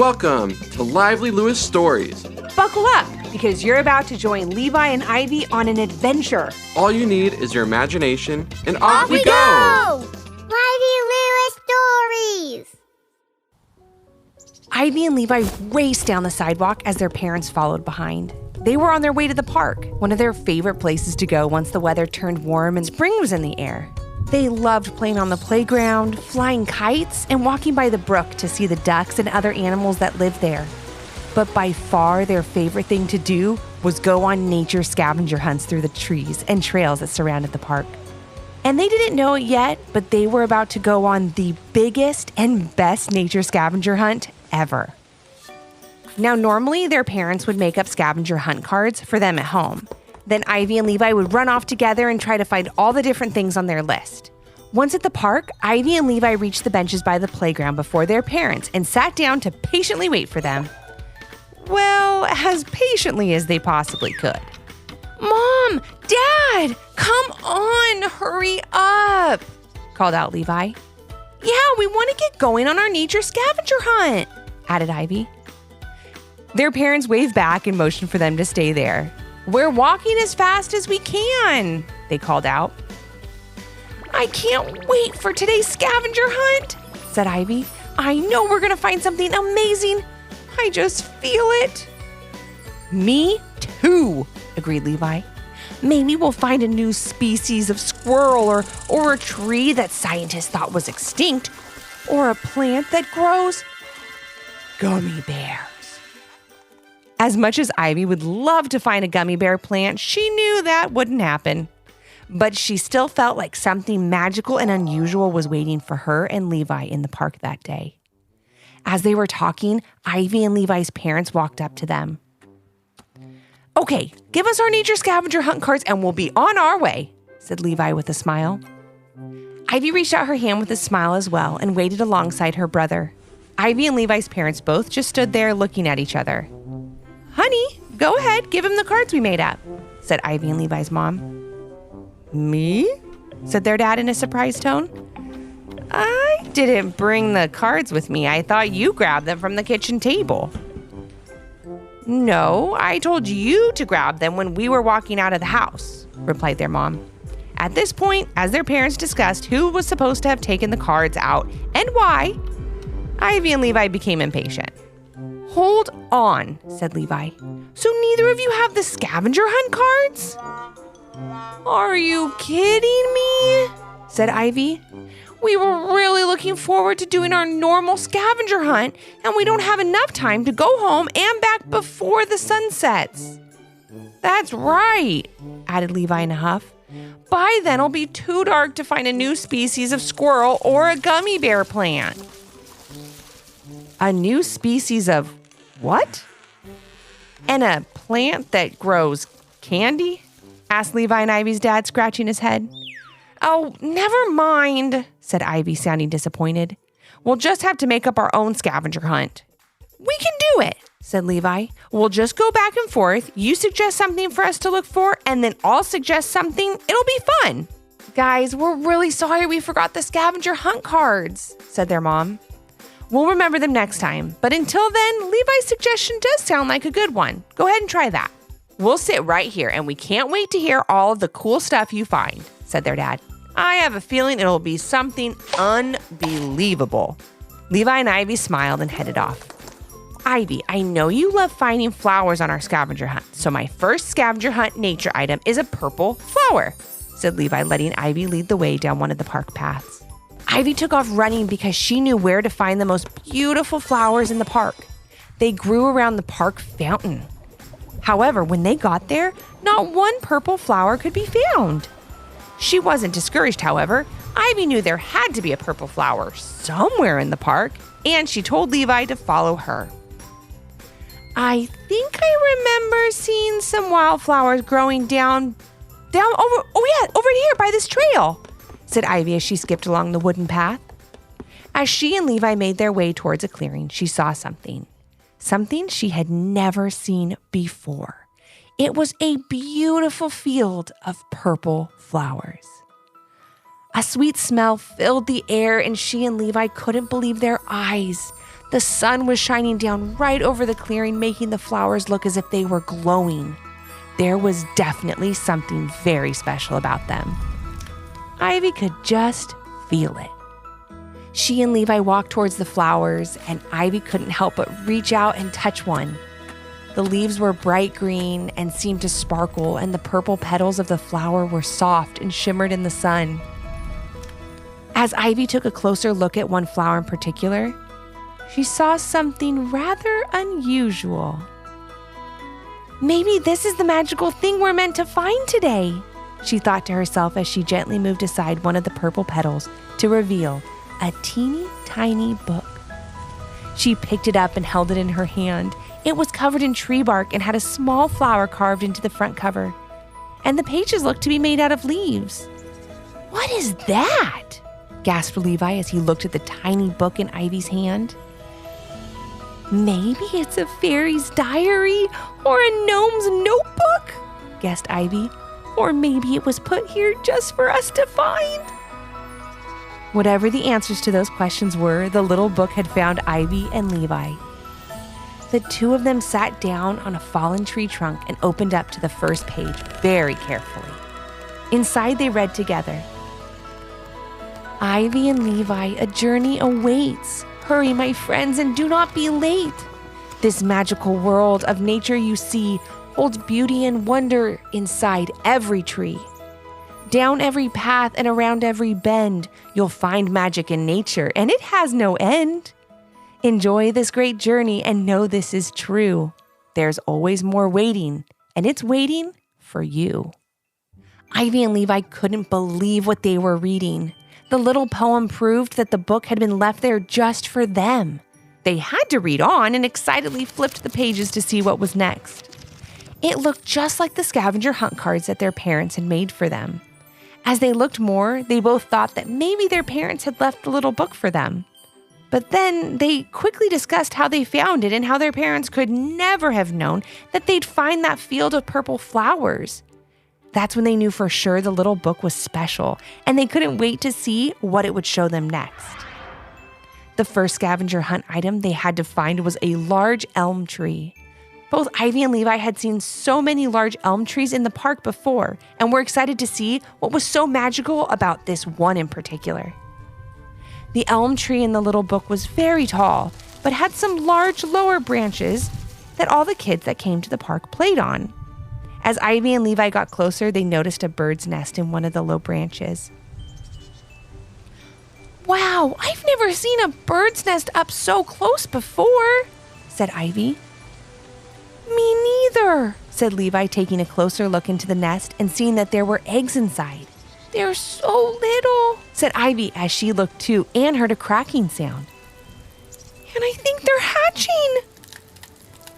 Welcome to Lively Lewis Stories. Buckle up, because you're about to join Levi and Ivy on an adventure. All you need is your imagination, and off we go! Lively Lewis Stories! Ivy and Levi raced down the sidewalk as their parents followed behind. They were on their way to the park, one of their favorite places to go once the weather turned warm and spring was in the air. They loved playing on the playground, flying kites, and walking by the brook to see the ducks and other animals that lived there. But by far their favorite thing to do was go on nature scavenger hunts through the trees and trails that surrounded the park. And they didn't know it yet, but they were about to go on the biggest and best nature scavenger hunt ever. Now, normally their parents would make up scavenger hunt cards for them at home. Then Ivy and Levi would run off together and try to find all the different things on their list. Once at the park, Ivy and Levi reached the benches by the playground before their parents and sat down to patiently wait for them. Well, as patiently as they possibly could. "Mom! Dad! Come on! Hurry up!" called out Levi. "Yeah, we want to get going on our nature scavenger hunt," added Ivy. Their parents waved back and motioned for them to stay there. "We're walking as fast as we can," they called out. "I can't wait for today's scavenger hunt," said Ivy. "I know we're going to find something amazing. I just feel it." "Me too," agreed Levi. "Maybe we'll find a new species of squirrel or a tree that scientists thought was extinct, or a plant that grows gummy bears." As much as Ivy would love to find a gummy bear plant, she knew that wouldn't happen. But she still felt like something magical and unusual was waiting for her and Levi in the park that day. As they were talking, Ivy and Levi's parents walked up to them. "Okay, give us our nature scavenger hunt cards and we'll be on our way," said Levi with a smile. Ivy reached out her hand with a smile as well and waited alongside her brother. Ivy and Levi's parents both just stood there looking at each other. "Honey, go ahead, give him the cards we made up," said Ivy and Levi's mom. "Me?" said their dad in a surprised tone. "I didn't bring the cards with me. I thought you grabbed them from the kitchen table." "No, I told you to grab them when we were walking out of the house," replied their mom. At this point, as their parents discussed who was supposed to have taken the cards out and why, Ivy and Levi became impatient. "Hold on," said Levi. "So neither of you have the scavenger hunt cards?" "Are you kidding me?" said Ivy. "We were really looking forward to doing our normal scavenger hunt, and we don't have enough time to go home and back before the sun sets." "That's right," added Levi in a huff. "By then it'll be too dark to find a new species of squirrel or a gummy bear plant." "A new species of what? And a plant that grows candy?" asked Levi and Ivy's dad, scratching his head. "Oh, never mind," said Ivy, sounding disappointed. "We'll just have to make up our own scavenger hunt." "We can do it," said Levi. "We'll just go back and forth. You suggest something for us to look for, and then I'll suggest something. It'll be fun." "Guys, we're really sorry we forgot the scavenger hunt cards," said their mom. "We'll remember them next time. But until then, Levi's suggestion does sound like a good one. Go ahead and try that." "We'll sit right here, and we can't wait to hear all of the cool stuff you find," said their dad. "I have a feeling it'll be something unbelievable." Levi and Ivy smiled and headed off. "Ivy, I know you love finding flowers on our scavenger hunt, so my first scavenger hunt nature item is a purple flower," said Levi, letting Ivy lead the way down one of the park paths. Ivy took off running because she knew where to find the most beautiful flowers in the park. They grew around the park fountain. However, when they got there, not one purple flower could be found. She wasn't discouraged, however. Ivy knew there had to be a purple flower somewhere in the park, and she told Levi to follow her. "I think I remember seeing some wildflowers growing down over here by this trail," said Ivy as she skipped along the wooden path. As she and Levi made their way towards a clearing, she saw something she had never seen before. It was a beautiful field of purple flowers. A sweet smell filled the air, and she and Levi couldn't believe their eyes. The sun was shining down right over the clearing, making the flowers look as if they were glowing. There was definitely something very special about them. Ivy could just feel it. She and Levi walked towards the flowers, and Ivy couldn't help but reach out and touch one. The leaves were bright green and seemed to sparkle, and the purple petals of the flower were soft and shimmered in the sun. As Ivy took a closer look at one flower in particular, she saw something rather unusual. Maybe this is the magical thing we're meant to find today, she thought to herself as she gently moved aside one of the purple petals to reveal a teeny tiny book. She picked it up and held it in her hand. It was covered in tree bark and had a small flower carved into the front cover, and the pages looked to be made out of leaves. "What is that?" gasped Levi as he looked at the tiny book in Ivy's hand. "Maybe it's a fairy's diary or a gnome's notebook," guessed Ivy. "Or maybe it was put here just for us to find." Whatever the answers to those questions were, the little book had found Ivy and Levi. The two of them sat down on a fallen tree trunk and opened up to the first page very carefully. Inside, they read together, "Ivy and Levi, a journey awaits. Hurry, my friends, and do not be late. This magical world of nature you see holds beauty and wonder inside every tree. Down every path and around every bend, you'll find magic in nature, and it has no end. Enjoy this great journey and know this is true. There's always more waiting, and it's waiting for you." Ivy and Levi couldn't believe what they were reading. The little poem proved that the book had been left there just for them. They had to read on and excitedly flipped the pages to see what was next. It looked just like the scavenger hunt cards that their parents had made for them. As they looked more, they both thought that maybe their parents had left the little book for them. But then they quickly discussed how they found it and how their parents could never have known that they'd find that field of purple flowers. That's when they knew for sure the little book was special, and they couldn't wait to see what it would show them next. The first scavenger hunt item they had to find was a large elm tree. Both Ivy and Levi had seen so many large elm trees in the park before and were excited to see what was so magical about this one in particular. The elm tree in the little book was very tall, but had some large lower branches that all the kids that came to the park played on. As Ivy and Levi got closer, they noticed a bird's nest in one of the low branches. "Wow, I've never seen a bird's nest up so close before," said Ivy. "Me neither," said Levi, taking a closer look into the nest and seeing that there were eggs inside. "They're so little," said Ivy as she looked too and heard a cracking sound. "And I think they're hatching."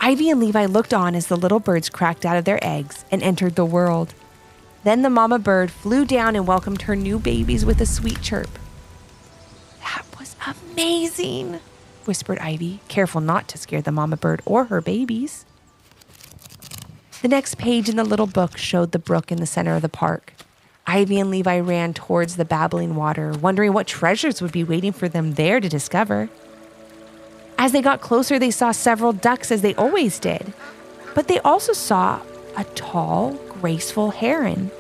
Ivy and Levi looked on as the little birds cracked out of their eggs and entered the world. Then the mama bird flew down and welcomed her new babies with a sweet chirp. "That was amazing," whispered Ivy, careful not to scare the mama bird or her babies. The next page in the little book showed the brook in the center of the park. Ivy and Levi ran towards the babbling water, wondering what treasures would be waiting for them there to discover. As they got closer, they saw several ducks, as they always did, but they also saw a tall, graceful heron.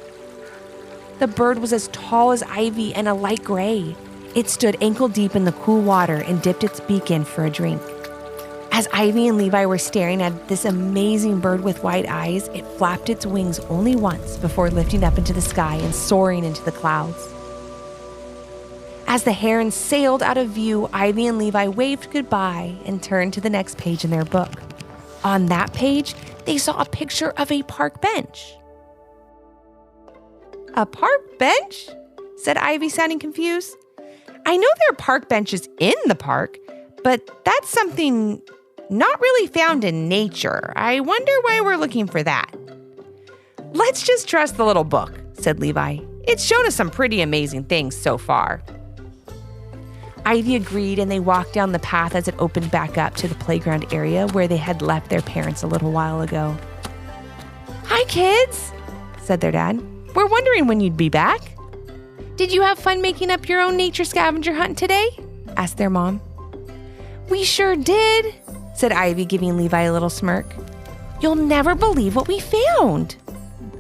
The bird was as tall as Ivy and a light gray. It stood ankle deep in the cool water and dipped its beak in for a drink. As Ivy and Levi were staring at this amazing bird with white eyes, it flapped its wings only once before lifting up into the sky and soaring into the clouds. As the heron sailed out of view, Ivy and Levi waved goodbye and turned to the next page in their book. On that page, they saw a picture of a park bench. "A park bench?" said Ivy, sounding confused. "I know there are park benches in the park, but that's something not really found in nature. I wonder why we're looking for that." "Let's just trust the little book," said Levi. "It's shown us some pretty amazing things so far." Ivy agreed, and they walked down the path as it opened back up to the playground area where they had left their parents a little while ago. "Hi, kids," said their dad. "We're wondering when you'd be back." "Did you have fun making up your own nature scavenger hunt today?" asked their mom. We sure did, said Ivy, giving Levi a little smirk. You'll never believe what we found.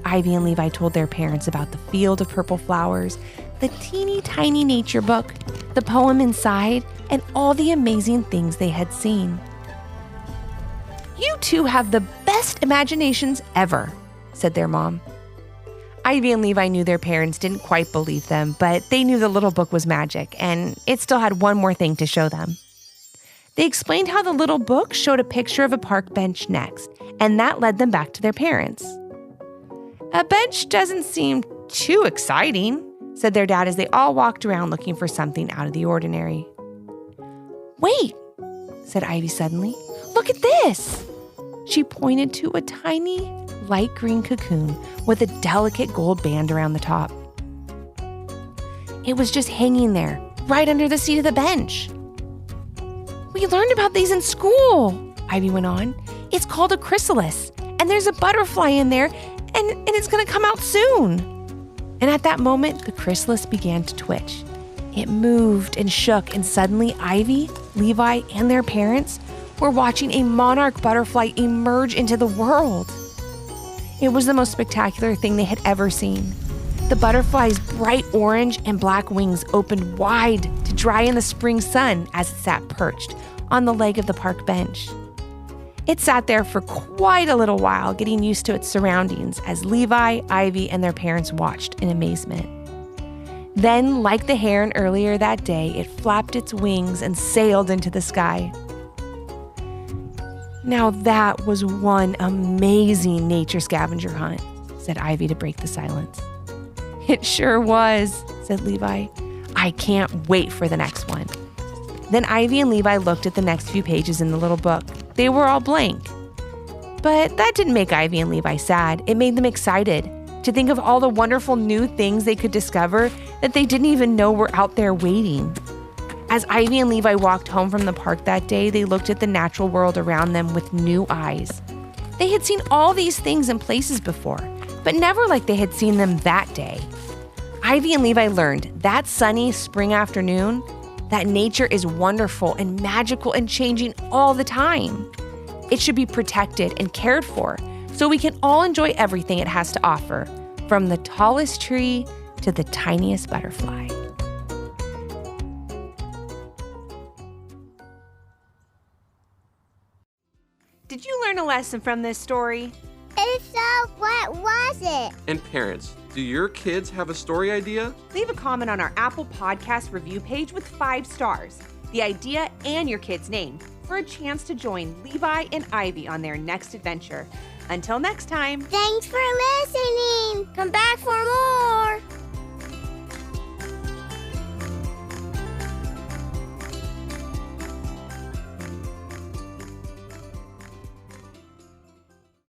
Ivy and Levi told their parents about the field of purple flowers, the teeny tiny nature book, the poem inside, and all the amazing things they had seen. You two have the best imaginations ever, said their mom. Ivy and Levi knew their parents didn't quite believe them, but they knew the little book was magic, and it still had one more thing to show them. They explained how the little book showed a picture of a park bench next, and that led them back to their parents. A bench doesn't seem too exciting, said their dad as they all walked around looking for something out of the ordinary. Wait, said Ivy suddenly. Look at this. She pointed to a tiny, light green cocoon with a delicate gold band around the top. It was just hanging there, right under the seat of the bench. We learned about these in school, Ivy went on. It's called a chrysalis, and there's a butterfly in there, and it's going to come out soon. And at that moment, the chrysalis began to twitch. It moved and shook, and suddenly Ivy, Levi, and their parents were watching a monarch butterfly emerge into the world. It was the most spectacular thing they had ever seen. The butterfly's bright orange and black wings opened wide to dry in the spring sun as it sat perched on the leg of the park bench. It sat there for quite a little while, getting used to its surroundings as Levi, Ivy, and their parents watched in amazement. Then, like the heron earlier that day, it flapped its wings and sailed into the sky. Now that was one amazing nature scavenger hunt, said Ivy to break the silence. It sure was, said Levi. I can't wait for the next one. Then Ivy and Levi looked at the next few pages in the little book. They were all blank. But that didn't make Ivy and Levi sad. It made them excited to think of all the wonderful new things they could discover that they didn't even know were out there waiting. As Ivy and Levi walked home from the park that day, they looked at the natural world around them with new eyes. They had seen all these things in places before, but never like they had seen them that day. Ivy and Levi learned that sunny spring afternoon that nature is wonderful and magical and changing all the time. It should be protected and cared for so we can all enjoy everything it has to offer, from the tallest tree to the tiniest butterfly. Did you learn a lesson from this story? If so, what was it? And parents, do your kids have a story idea? Leave a comment on our Apple Podcast review page with 5 stars, the idea, and your kid's name for a chance to join Levi and Ivy on their next adventure. Until next time. Thanks for listening. Come back for more.